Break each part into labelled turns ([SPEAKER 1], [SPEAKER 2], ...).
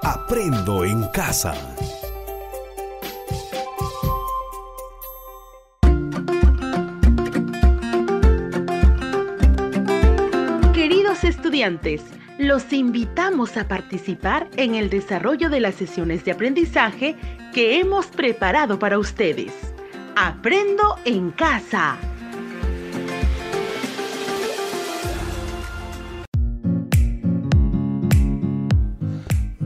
[SPEAKER 1] Aprendo en casa.
[SPEAKER 2] Queridos estudiantes, los invitamos a participar en el desarrollo de las sesiones de aprendizaje que hemos preparado para ustedes. Aprendo en casa.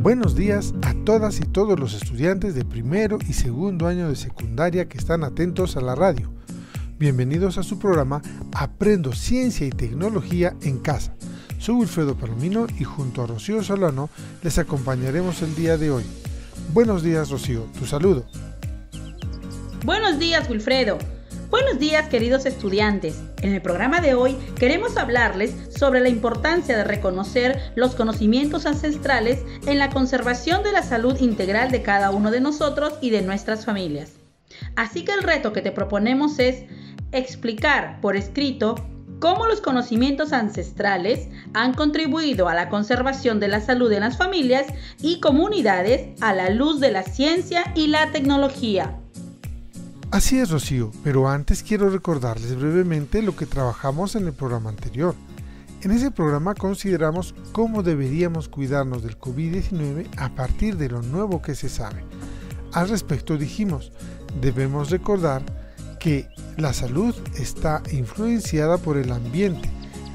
[SPEAKER 3] Buenos días a todas y todos los estudiantes de primero y segundo año de secundaria que están atentos a la radio. Bienvenidos a su programa Aprendo Ciencia y Tecnología en Casa. Soy Wilfredo Palomino y junto a Rocío Solano les acompañaremos el día de hoy. Buenos días, Rocío, tu saludo.
[SPEAKER 4] Buenos días, Wilfredo. Buenos días, queridos estudiantes. En el programa de hoy queremos hablarles sobre la importancia de reconocer los conocimientos ancestrales en la conservación de la salud integral de cada uno de nosotros y de nuestras familias. Así que el reto que te proponemos es explicar por escrito cómo los conocimientos ancestrales han contribuido a la conservación de la salud en las familias y comunidades a la luz de la ciencia y la tecnología.
[SPEAKER 3] Así es, Rocío, pero antes quiero recordarles brevemente lo que trabajamos en el programa anterior. En ese programa consideramos cómo deberíamos cuidarnos del COVID-19 a partir de lo nuevo que se sabe. Al respecto dijimos, debemos recordar que la salud está influenciada por el ambiente,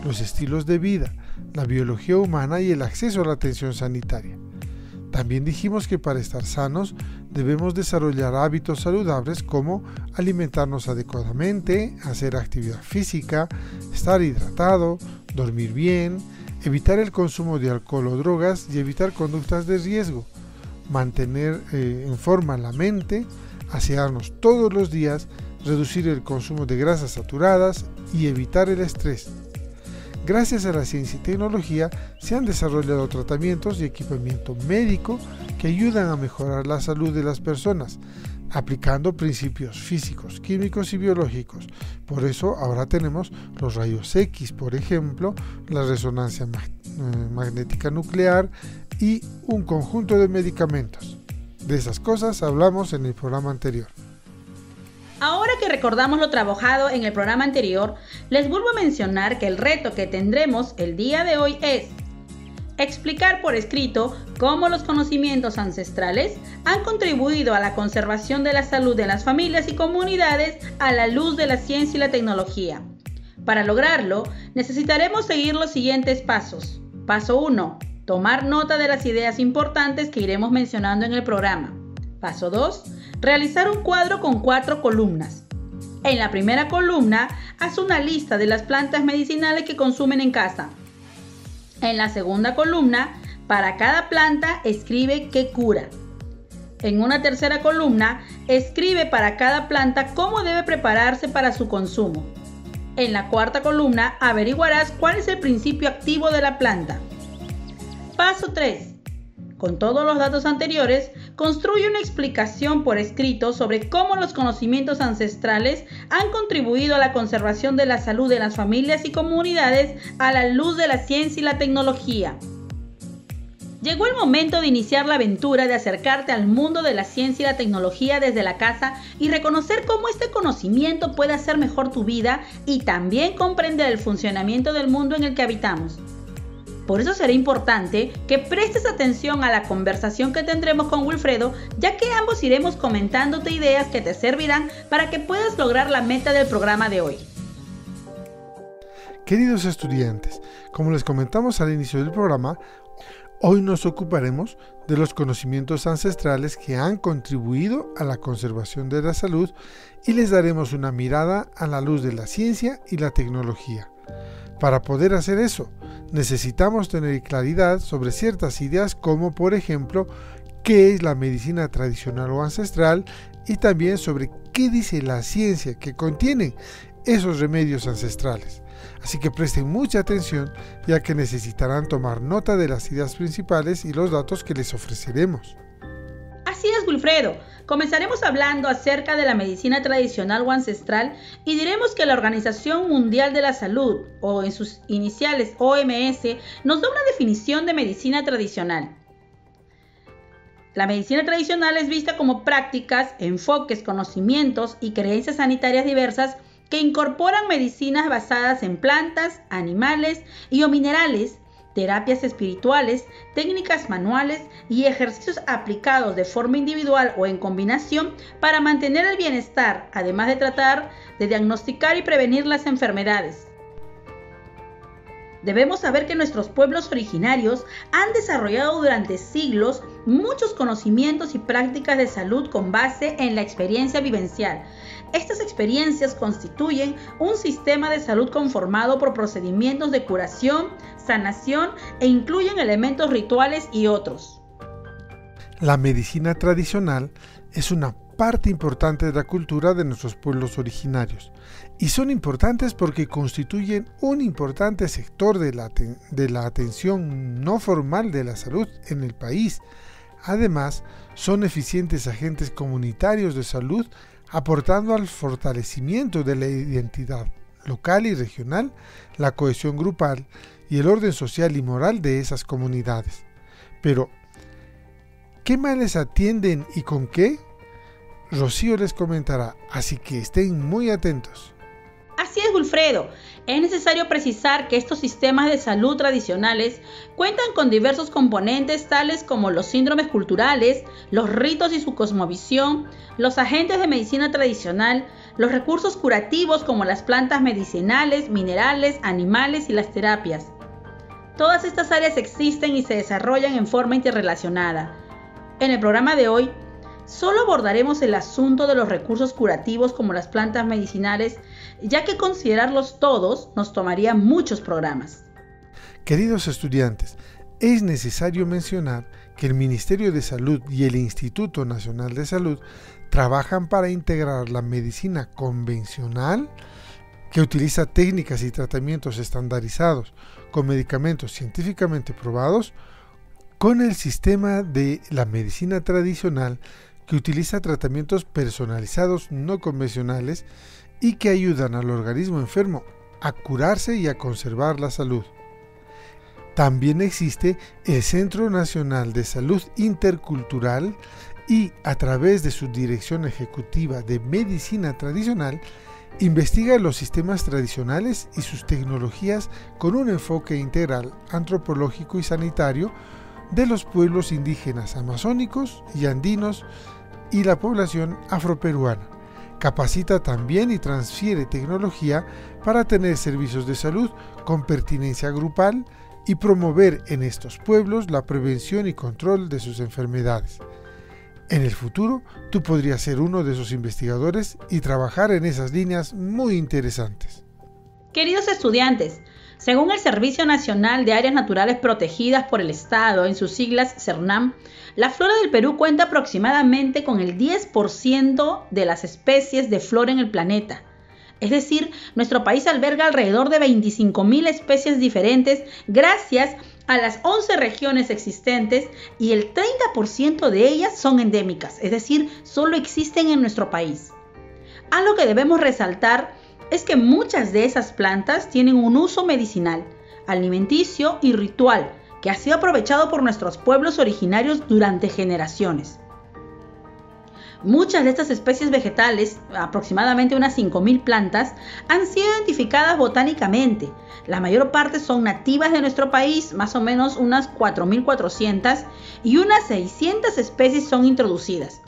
[SPEAKER 3] los estilos de vida, la biología humana y el acceso a la atención sanitaria. También dijimos que para estar sanos debemos desarrollar hábitos saludables como alimentarnos adecuadamente, hacer actividad física, estar hidratado, dormir bien, evitar el consumo de alcohol o drogas y evitar conductas de riesgo, mantener en forma la mente, asearnos todos los días, reducir el consumo de grasas saturadas y evitar el estrés. Gracias a la ciencia y tecnología se han desarrollado tratamientos y equipamiento médico que ayudan a mejorar la salud de las personas, aplicando principios físicos, químicos y biológicos. Por eso ahora tenemos los rayos X, por ejemplo, la resonancia magnética nuclear y un conjunto de medicamentos. De esas cosas hablamos en el programa anterior.
[SPEAKER 4] Ahora que recordamos lo trabajado en el programa anterior, les vuelvo a mencionar que el reto que tendremos el día de hoy es explicar por escrito cómo los conocimientos ancestrales han contribuido a la conservación de la salud de las familias y comunidades a la luz de la ciencia y la tecnología. Para lograrlo, necesitaremos seguir los siguientes pasos. Paso 1. Tomar nota de las ideas importantes que iremos mencionando en el programa. Paso 2. Realizar un cuadro con 4 columnas. En la primera columna, haz una lista de las plantas medicinales que consumen en casa. En la segunda columna, para cada planta, escribe qué cura. En una tercera columna, escribe para cada planta cómo debe prepararse para su consumo. En la cuarta columna, averiguarás cuál es el principio activo de la planta. Paso 3. Con todos los datos anteriores, construye una explicación por escrito sobre cómo los conocimientos ancestrales han contribuido a la conservación de la salud de las familias y comunidades a la luz de la ciencia y la tecnología. Llegó el momento de iniciar la aventura de acercarte al mundo de la ciencia y la tecnología desde la casa y reconocer cómo este conocimiento puede hacer mejor tu vida y también comprender el funcionamiento del mundo en el que habitamos. Por eso será importante que prestes atención a la conversación que tendremos con Wilfredo, ya que ambos iremos comentándote ideas que te servirán para que puedas lograr la meta del programa de hoy.
[SPEAKER 3] Queridos estudiantes, como les comentamos al inicio del programa, hoy nos ocuparemos de los conocimientos ancestrales que han contribuido a la conservación de la salud y les daremos una mirada a la luz de la ciencia y la tecnología. Para poder hacer eso, necesitamos tener claridad sobre ciertas ideas como, por ejemplo, qué es la medicina tradicional o ancestral y también sobre qué dice la ciencia que contienen esos remedios ancestrales. Así que presten mucha atención, ya que necesitarán tomar nota de las ideas principales y los datos que les ofreceremos.
[SPEAKER 4] Así es, Wilfredo. Comenzaremos hablando acerca de la medicina tradicional o ancestral y diremos que la Organización Mundial de la Salud, o en sus iniciales OMS, nos da una definición de medicina tradicional. La medicina tradicional es vista como prácticas, enfoques, conocimientos y creencias sanitarias diversas que incorporan medicinas basadas en plantas, animales y o minerales, terapias espirituales, técnicas manuales y ejercicios aplicados de forma individual o en combinación para mantener el bienestar, además de tratar de diagnosticar y prevenir las enfermedades. Debemos saber que nuestros pueblos originarios han desarrollado durante siglos muchos conocimientos y prácticas de salud con base en la experiencia vivencial. Estas experiencias constituyen un sistema de salud conformado por procedimientos de curación, sanación e incluyen elementos rituales y otros.
[SPEAKER 3] La medicina tradicional es una parte importante de la cultura de nuestros pueblos originarios y son importantes porque constituyen un importante sector de la atención no formal de la salud en el país. Además, son eficientes agentes comunitarios de salud aportando al fortalecimiento de la identidad local y regional, la cohesión grupal y el orden social y moral de esas comunidades. Pero, ¿qué males atienden y con qué? Rocío les comentará, así que estén muy atentos.
[SPEAKER 4] Así es, Wilfredo. Es necesario precisar que estos sistemas de salud tradicionales cuentan con diversos componentes tales como los síndromes culturales, los ritos y su cosmovisión, los agentes de medicina tradicional, los recursos curativos como las plantas medicinales, minerales, animales y las terapias. Todas estas áreas existen y se desarrollan en forma interrelacionada. En el programa de hoy, solo abordaremos el asunto de los recursos curativos como las plantas medicinales, ya que considerarlos todos nos tomaría muchos programas.
[SPEAKER 3] Queridos estudiantes, es necesario mencionar que el Ministerio de Salud y el Instituto Nacional de Salud trabajan para integrar la medicina convencional, que utiliza técnicas y tratamientos estandarizados con medicamentos científicamente probados, con el sistema de la medicina tradicional, que utiliza tratamientos personalizados no convencionales y que ayudan al organismo enfermo a curarse y a conservar la salud. También existe el Centro Nacional de Salud Intercultural y, a través de su Dirección Ejecutiva de Medicina Tradicional, investiga los sistemas tradicionales y sus tecnologías con un enfoque integral, antropológico y sanitario de los pueblos indígenas amazónicos y andinos y la población afroperuana. Capacita también y transfiere tecnología para tener servicios de salud con pertinencia grupal y promover en estos pueblos la prevención y control de sus enfermedades. En el futuro, tú podrías ser uno de esos investigadores y trabajar en esas líneas muy interesantes.
[SPEAKER 4] Queridos estudiantes, según el Servicio Nacional de Áreas Naturales Protegidas por el Estado, en sus siglas CERNAM, la flora del Perú cuenta aproximadamente con el 10% de las especies de flora en el planeta. Es decir, nuestro país alberga alrededor de 25.000 especies diferentes gracias a las 11 regiones existentes y el 30% de ellas son endémicas, es decir, solo existen en nuestro país. Algo que debemos resaltar es que muchas de esas plantas tienen un uso medicinal, alimenticio y ritual que ha sido aprovechado por nuestros pueblos originarios durante generaciones. Muchas de estas especies vegetales, aproximadamente unas 5.000 plantas, han sido identificadas botánicamente. La mayor parte son nativas de nuestro país, más o menos unas 4.400, y unas 600 especies son introducidas.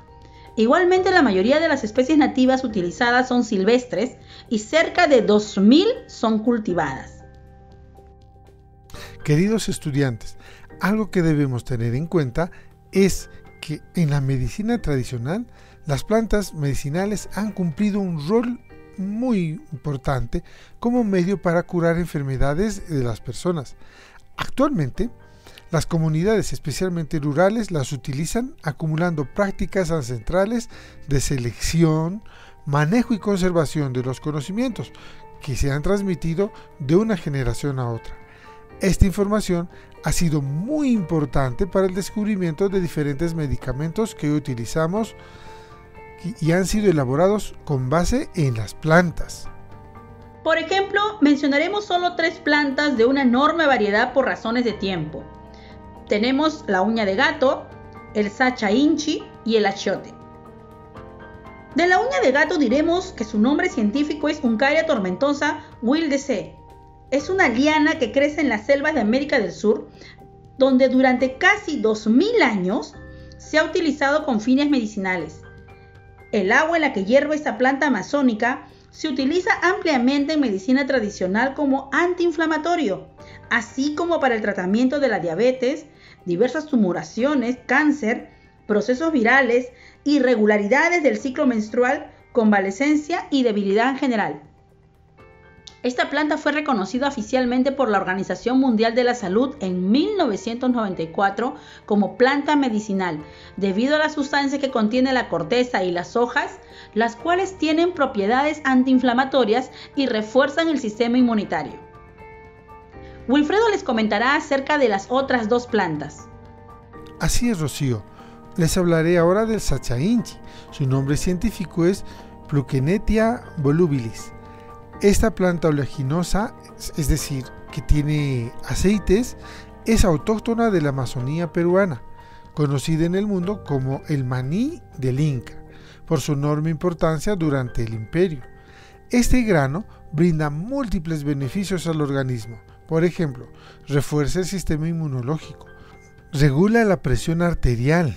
[SPEAKER 4] Igualmente, la mayoría de las especies nativas utilizadas son silvestres y cerca de 2.000 son cultivadas.
[SPEAKER 3] Queridos estudiantes, algo que debemos tener en cuenta es que en la medicina tradicional, las plantas medicinales han cumplido un rol muy importante como medio para curar enfermedades de las personas. Actualmente, las comunidades, especialmente rurales, las utilizan acumulando prácticas ancestrales de selección, manejo y conservación de los conocimientos que se han transmitido de una generación a otra. Esta información ha sido muy importante para el descubrimiento de diferentes medicamentos que utilizamos y han sido elaborados con base en las plantas.
[SPEAKER 4] Por ejemplo, mencionaremos solo 3 plantas de una enorme variedad por razones de tiempo. Tenemos la uña de gato, el sacha inchi y el achiote. De la uña de gato diremos que su nombre científico es Uncaria tomentosa wildesii. Es una liana que crece en las selvas de América del Sur, donde durante casi 2000 años se ha utilizado con fines medicinales. El agua en la que hierve esta planta amazónica se utiliza ampliamente en medicina tradicional como antiinflamatorio, así como para el tratamiento de la diabetes, diversas tumoraciones, cáncer, procesos virales, irregularidades del ciclo menstrual, convalescencia y debilidad en general. Esta planta fue reconocida oficialmente por la Organización Mundial de la Salud en 1994 como planta medicinal, debido a la sustancia que contiene la corteza y las hojas, las cuales tienen propiedades antiinflamatorias y refuerzan el sistema inmunitario. Wilfredo les comentará acerca de las otras dos plantas.
[SPEAKER 3] Así es, Rocío. Les hablaré ahora del sacha inchi. Su nombre científico es Plukenetia volubilis. Esta planta oleaginosa, es decir, que tiene aceites, es autóctona de la Amazonía peruana, conocida en el mundo como el maní del Inca, por su enorme importancia durante el imperio. Este grano brinda múltiples beneficios al organismo. Por ejemplo, refuerza el sistema inmunológico, regula la presión arterial,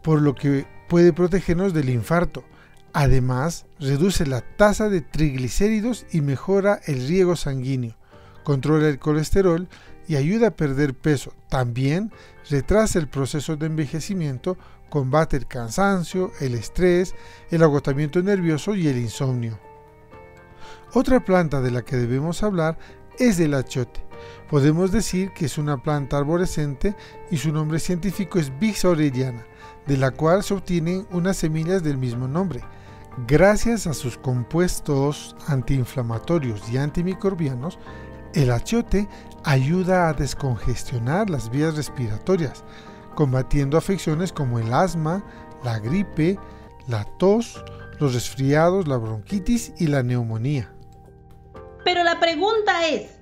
[SPEAKER 3] por lo que puede protegernos del infarto. Además, reduce la tasa de triglicéridos y mejora el riego sanguíneo, controla el colesterol y ayuda a perder peso. También retrasa el proceso de envejecimiento, combate el cansancio, el estrés, el agotamiento nervioso y el insomnio. Otra planta de la que debemos hablar es del achiote. Podemos decir que es una planta arborescente y su nombre científico es Vixa orellana, de la cual se obtienen unas semillas del mismo nombre. Gracias a sus compuestos antiinflamatorios y antimicrobianos, el achiote ayuda a descongestionar las vías respiratorias, combatiendo afecciones como el asma, la gripe, la tos, los resfriados, la bronquitis y la neumonía.
[SPEAKER 4] Pero la pregunta es,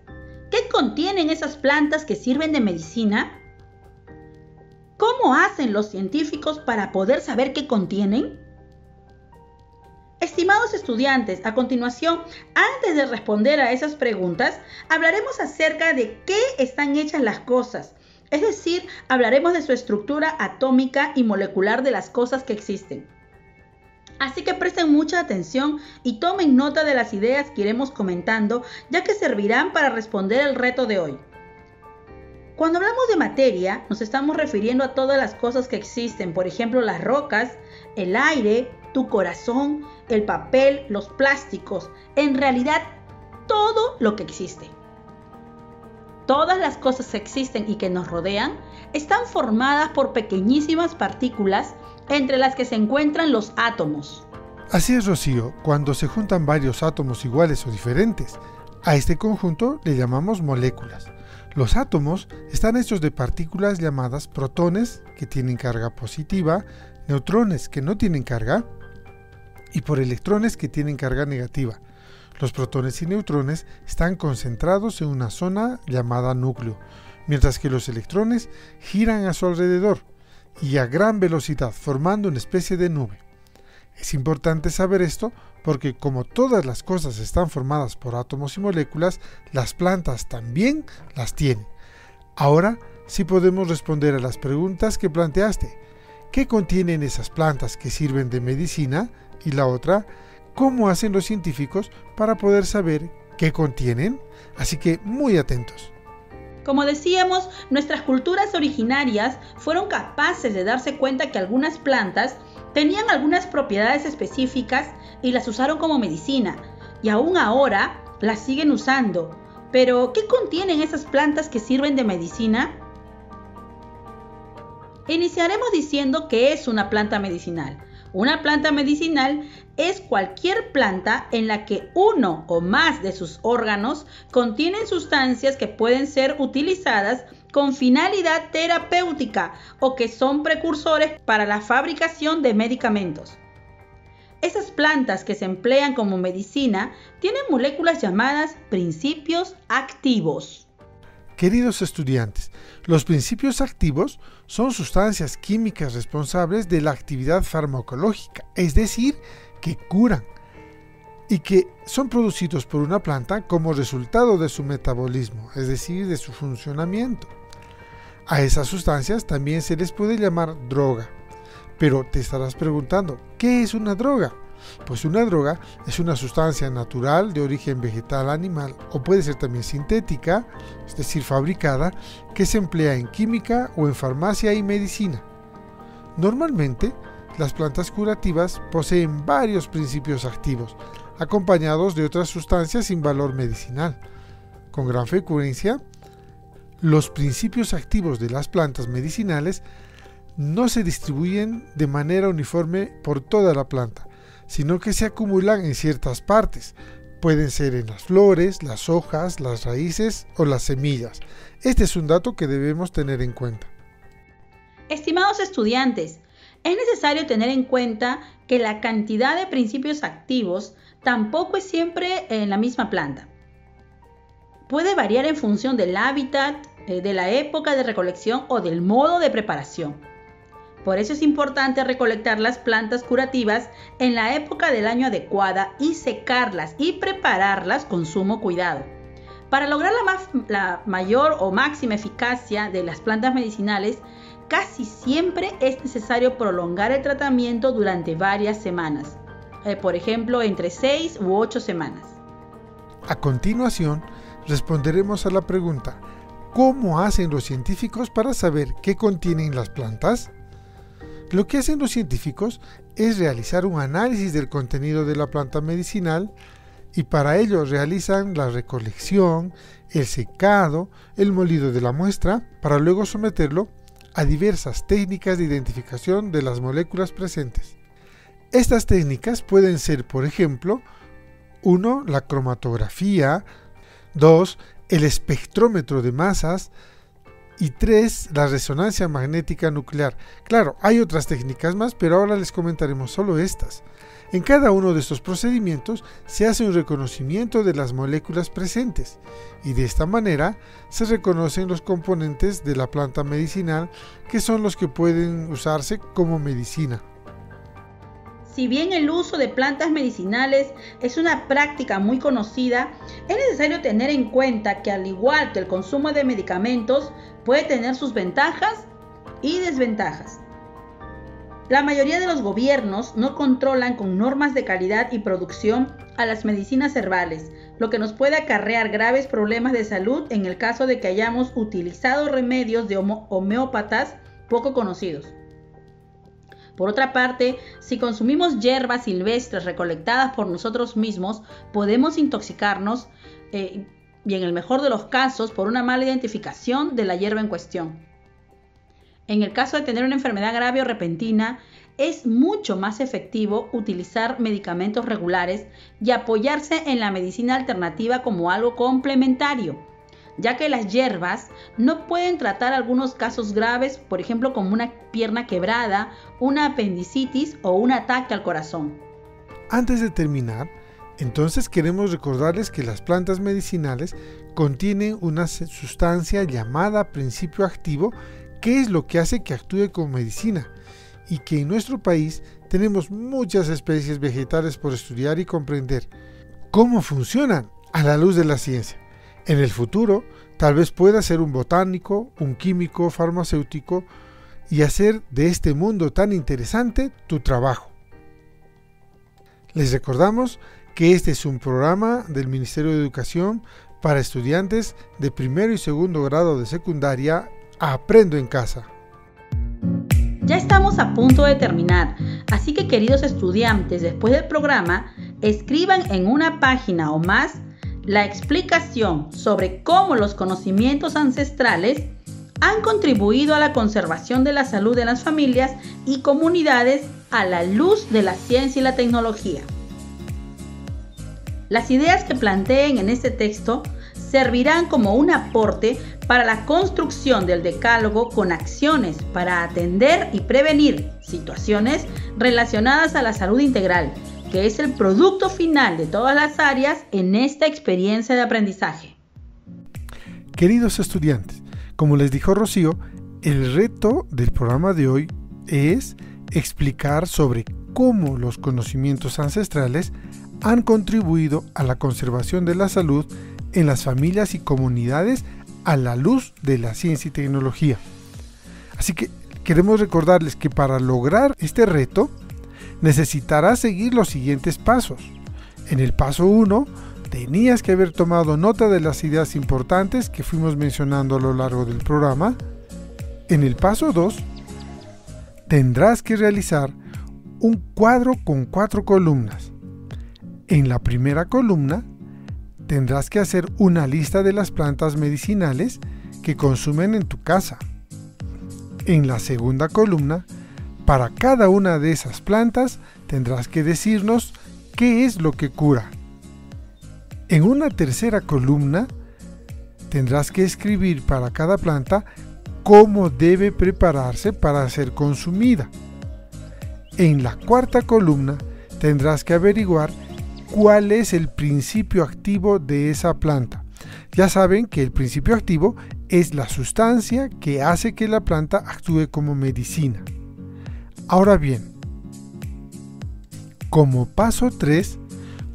[SPEAKER 4] ¿qué contienen esas plantas que sirven de medicina? ¿Cómo hacen los científicos para poder saber qué contienen? Estimados estudiantes, a continuación, antes de responder a esas preguntas, hablaremos acerca de qué están hechas las cosas. Es decir, hablaremos de su estructura atómica y molecular de las cosas que existen. Así que presten mucha atención y tomen nota de las ideas que iremos comentando, ya que servirán para responder el reto de hoy. Cuando hablamos de materia, nos estamos refiriendo a todas las cosas que existen, por ejemplo, las rocas, el aire, tu corazón, el papel, los plásticos, en realidad todo lo que existe. Todas las cosas que existen y que nos rodean están formadas por pequeñísimas partículas, entre las que se encuentran los átomos.
[SPEAKER 3] Así es, Rocío, cuando se juntan varios átomos iguales o diferentes, a este conjunto le llamamos moléculas. Los átomos están hechos de partículas llamadas protones, que tienen carga positiva, neutrones, que no tienen carga, y por electrones, que tienen carga negativa. Los protones y neutrones están concentrados en una zona llamada núcleo, mientras que los electrones giran a su alrededor y a gran velocidad, formando una especie de nube. Es importante saber esto porque como todas las cosas están formadas por átomos y moléculas, las plantas también las tienen. Ahora sí podemos responder a las preguntas que planteaste. ¿Qué contienen esas plantas que sirven de medicina? Y la otra, ¿cómo hacen los científicos para poder saber qué contienen? Así que muy atentos.
[SPEAKER 4] Como decíamos, nuestras culturas originarias fueron capaces de darse cuenta que algunas plantas tenían algunas propiedades específicas y las usaron como medicina, y aún ahora las siguen usando. Pero, ¿qué contienen esas plantas que sirven de medicina? Iniciaremos diciendo que es una planta medicinal. Una planta medicinal es cualquier planta en la que uno o más de sus órganos contienen sustancias que pueden ser utilizadas con finalidad terapéutica o que son precursores para la fabricación de medicamentos. Esas plantas que se emplean como medicina tienen moléculas llamadas principios activos.
[SPEAKER 3] Queridos estudiantes, Los principios activos son sustancias químicas responsables de la actividad farmacológica, es decir, que curan, y que son producidos por una planta como resultado de su metabolismo, es decir, de su funcionamiento. A esas sustancias también se les puede llamar droga. Pero te estarás preguntando, ¿qué es una droga? Pues una droga es una sustancia natural de origen vegetal, animal o puede ser también sintética, es decir, fabricada, que se emplea en química o en farmacia y medicina. Normalmente, las plantas curativas poseen varios principios activos, acompañados de otras sustancias sin valor medicinal. Con gran frecuencia, los principios activos de las plantas medicinales no se distribuyen de manera uniforme por toda la planta, sino que se acumulan en ciertas partes. Pueden ser en las flores, las hojas, las raíces o las semillas. Este es un dato que debemos tener en cuenta.
[SPEAKER 4] Estimados estudiantes, es necesario tener en cuenta que la cantidad de principios activos tampoco es siempre en la misma planta. Puede variar en función del hábitat, de la época de recolección o del modo de preparación. Por eso es importante recolectar las plantas curativas en la época del año adecuada y secarlas y prepararlas con sumo cuidado. Para lograr la mayor o máxima eficacia de las plantas medicinales, casi siempre es necesario prolongar el tratamiento durante varias semanas, por ejemplo, entre 6 u 8 semanas.
[SPEAKER 3] A continuación, responderemos a la pregunta, ¿cómo hacen los científicos para saber qué contienen las plantas? Lo que hacen los científicos es realizar un análisis del contenido de la planta medicinal y para ello realizan la recolección, el secado, el molido de la muestra para luego someterlo a diversas técnicas de identificación de las moléculas presentes. Estas técnicas pueden ser, por ejemplo, 1. La cromatografía, 2. El espectrómetro de masas y 3. La resonancia magnética nuclear. Claro, hay otras técnicas más, pero ahora les comentaremos solo estas. En cada uno de estos procedimientos se hace un reconocimiento de las moléculas presentes y de esta manera se reconocen los componentes de la planta medicinal que son los que pueden usarse como medicina.
[SPEAKER 4] Si bien el uso de plantas medicinales es una práctica muy conocida, es necesario tener en cuenta que al igual que el consumo de medicamentos puede tener sus ventajas y desventajas. La mayoría de los gobiernos no controlan con normas de calidad y producción a las medicinas herbales, lo que nos puede acarrear graves problemas de salud en el caso de que hayamos utilizado remedios de homeópatas poco conocidos. Por otra parte, si consumimos hierbas silvestres recolectadas por nosotros mismos, podemos intoxicarnos y en el mejor de los casos por una mala identificación de la hierba en cuestión. En el caso de tener una enfermedad grave o repentina, es mucho más efectivo utilizar medicamentos regulares y apoyarse en la medicina alternativa como algo complementario, ya que las hierbas no pueden tratar algunos casos graves, por ejemplo como una pierna quebrada, una apendicitis o un ataque al corazón.
[SPEAKER 3] Antes de terminar, entonces queremos recordarles que las plantas medicinales contienen una sustancia llamada principio activo, que es lo que hace que actúe como medicina, y que en nuestro país tenemos muchas especies vegetales por estudiar y comprender cómo funcionan a la luz de la ciencia. En el futuro, tal vez puedas ser un botánico, un químico, farmacéutico y hacer de este mundo tan interesante tu trabajo. Les recordamos que este es un programa del Ministerio de Educación para estudiantes de primero y segundo grado de secundaria. Aprendo en casa.
[SPEAKER 4] Ya estamos a punto de terminar, así que queridos estudiantes, después del programa, escriban en una página o más la explicación sobre cómo los conocimientos ancestrales han contribuido a la conservación de la salud de las familias y comunidades a la luz de la ciencia y la tecnología. Las ideas que planteen en este texto servirán como un aporte para la construcción del decálogo con acciones para atender y prevenir situaciones relacionadas a la salud integral, que es el producto final de todas las áreas en esta experiencia de aprendizaje.
[SPEAKER 3] Queridos estudiantes, Como les dijo Rocío, el reto del programa de hoy es explicar sobre cómo los conocimientos ancestrales han contribuido a la conservación de la salud en las familias y comunidades a la luz de la ciencia y tecnología. Así que queremos recordarles que para lograr este reto necesitarás seguir los siguientes pasos. En el paso 1, tenías que haber tomado nota de las ideas importantes que fuimos mencionando a lo largo del programa. En el paso 2, tendrás que realizar un cuadro con 4 columnas. En la primera columna, tendrás que hacer una lista de las plantas medicinales que consumen en tu casa. En la segunda columna, para cada una de esas plantas, tendrás que decirnos qué es lo que cura. En una tercera columna, tendrás que escribir para cada planta cómo debe prepararse para ser consumida. En la cuarta columna, tendrás que averiguar cuál es el principio activo de esa planta. Ya saben que el principio activo es la sustancia que hace que la planta actúe como medicina. Ahora bien, como paso 3,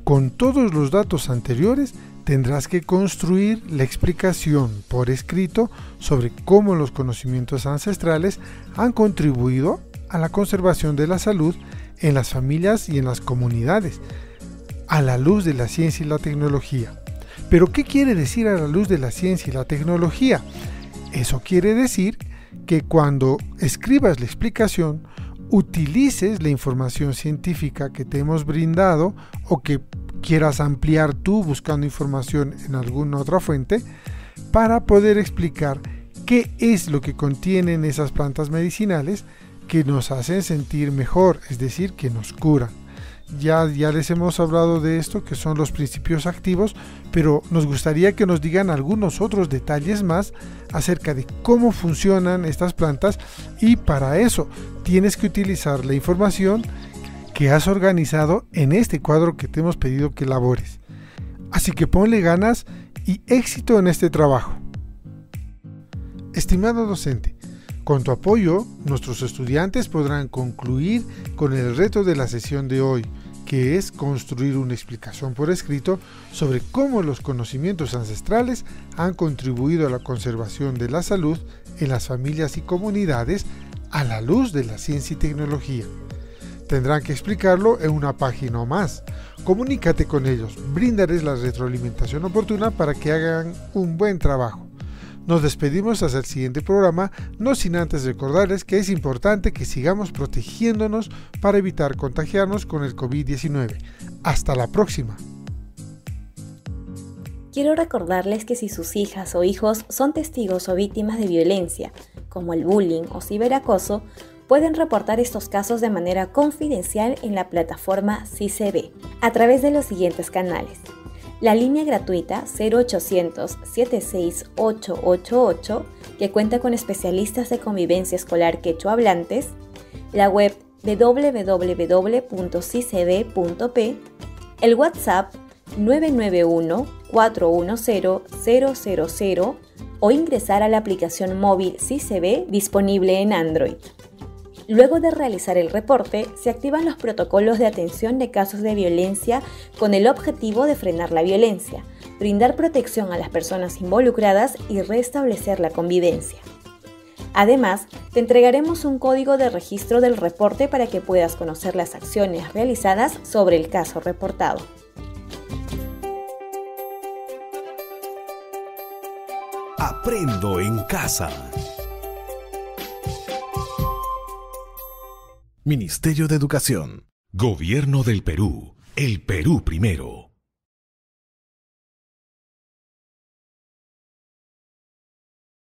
[SPEAKER 3] con todos los datos anteriores, tendrás que construir la explicación por escrito sobre cómo los conocimientos ancestrales han contribuido a la conservación de la salud en las familias y en las comunidades, a la luz de la ciencia y la tecnología. ¿Pero qué quiere decir a la luz de la ciencia y la tecnología? Eso quiere decir que cuando escribas la explicación, utilices la información científica que te hemos brindado o que quieras ampliar tú buscando información en alguna otra fuente para poder explicar qué es lo que contienen esas plantas medicinales que nos hacen sentir mejor, es decir, que nos curan. Ya les hemos hablado de esto, que son los principios activos, pero nos gustaría que nos digan algunos otros detalles más acerca de cómo funcionan estas plantas, y para eso tienes que utilizar la información que has organizado en este cuadro que te hemos pedido que elabores. Así que ponle ganas y éxito en este trabajo. Estimado docente, con tu apoyo, nuestros estudiantes podrán concluir con el reto de la sesión de hoy, que es construir una explicación por escrito sobre cómo los conocimientos ancestrales han contribuido a la conservación de la salud en las familias y comunidades a la luz de la ciencia y tecnología. Tendrán que explicarlo en una página o más. Comunícate con ellos, bríndales la retroalimentación oportuna para que hagan un buen trabajo. Nos despedimos hasta el siguiente programa, no sin antes recordarles que es importante que sigamos protegiéndonos para evitar contagiarnos con el COVID-19. Hasta la próxima.
[SPEAKER 5] Quiero recordarles que si sus hijas o hijos son testigos o víctimas de violencia, como el bullying o ciberacoso, pueden reportar estos casos de manera confidencial en la plataforma CICB a través de los siguientes canales: la línea gratuita 0800 76888, que cuenta con especialistas de convivencia escolar quechua hablantes, la web www.cicb.p, el WhatsApp 991-410-000 o ingresar a la aplicación móvil CICB disponible en Android. Luego de realizar el reporte, se activan los protocolos de atención de casos de violencia con el objetivo de frenar la violencia, brindar protección a las personas involucradas y restablecer la convivencia. Además, te entregaremos un código de registro del reporte para que puedas conocer las acciones realizadas sobre el caso reportado.
[SPEAKER 1] Aprendo en casa. Ministerio de Educación. Gobierno del Perú. El Perú primero.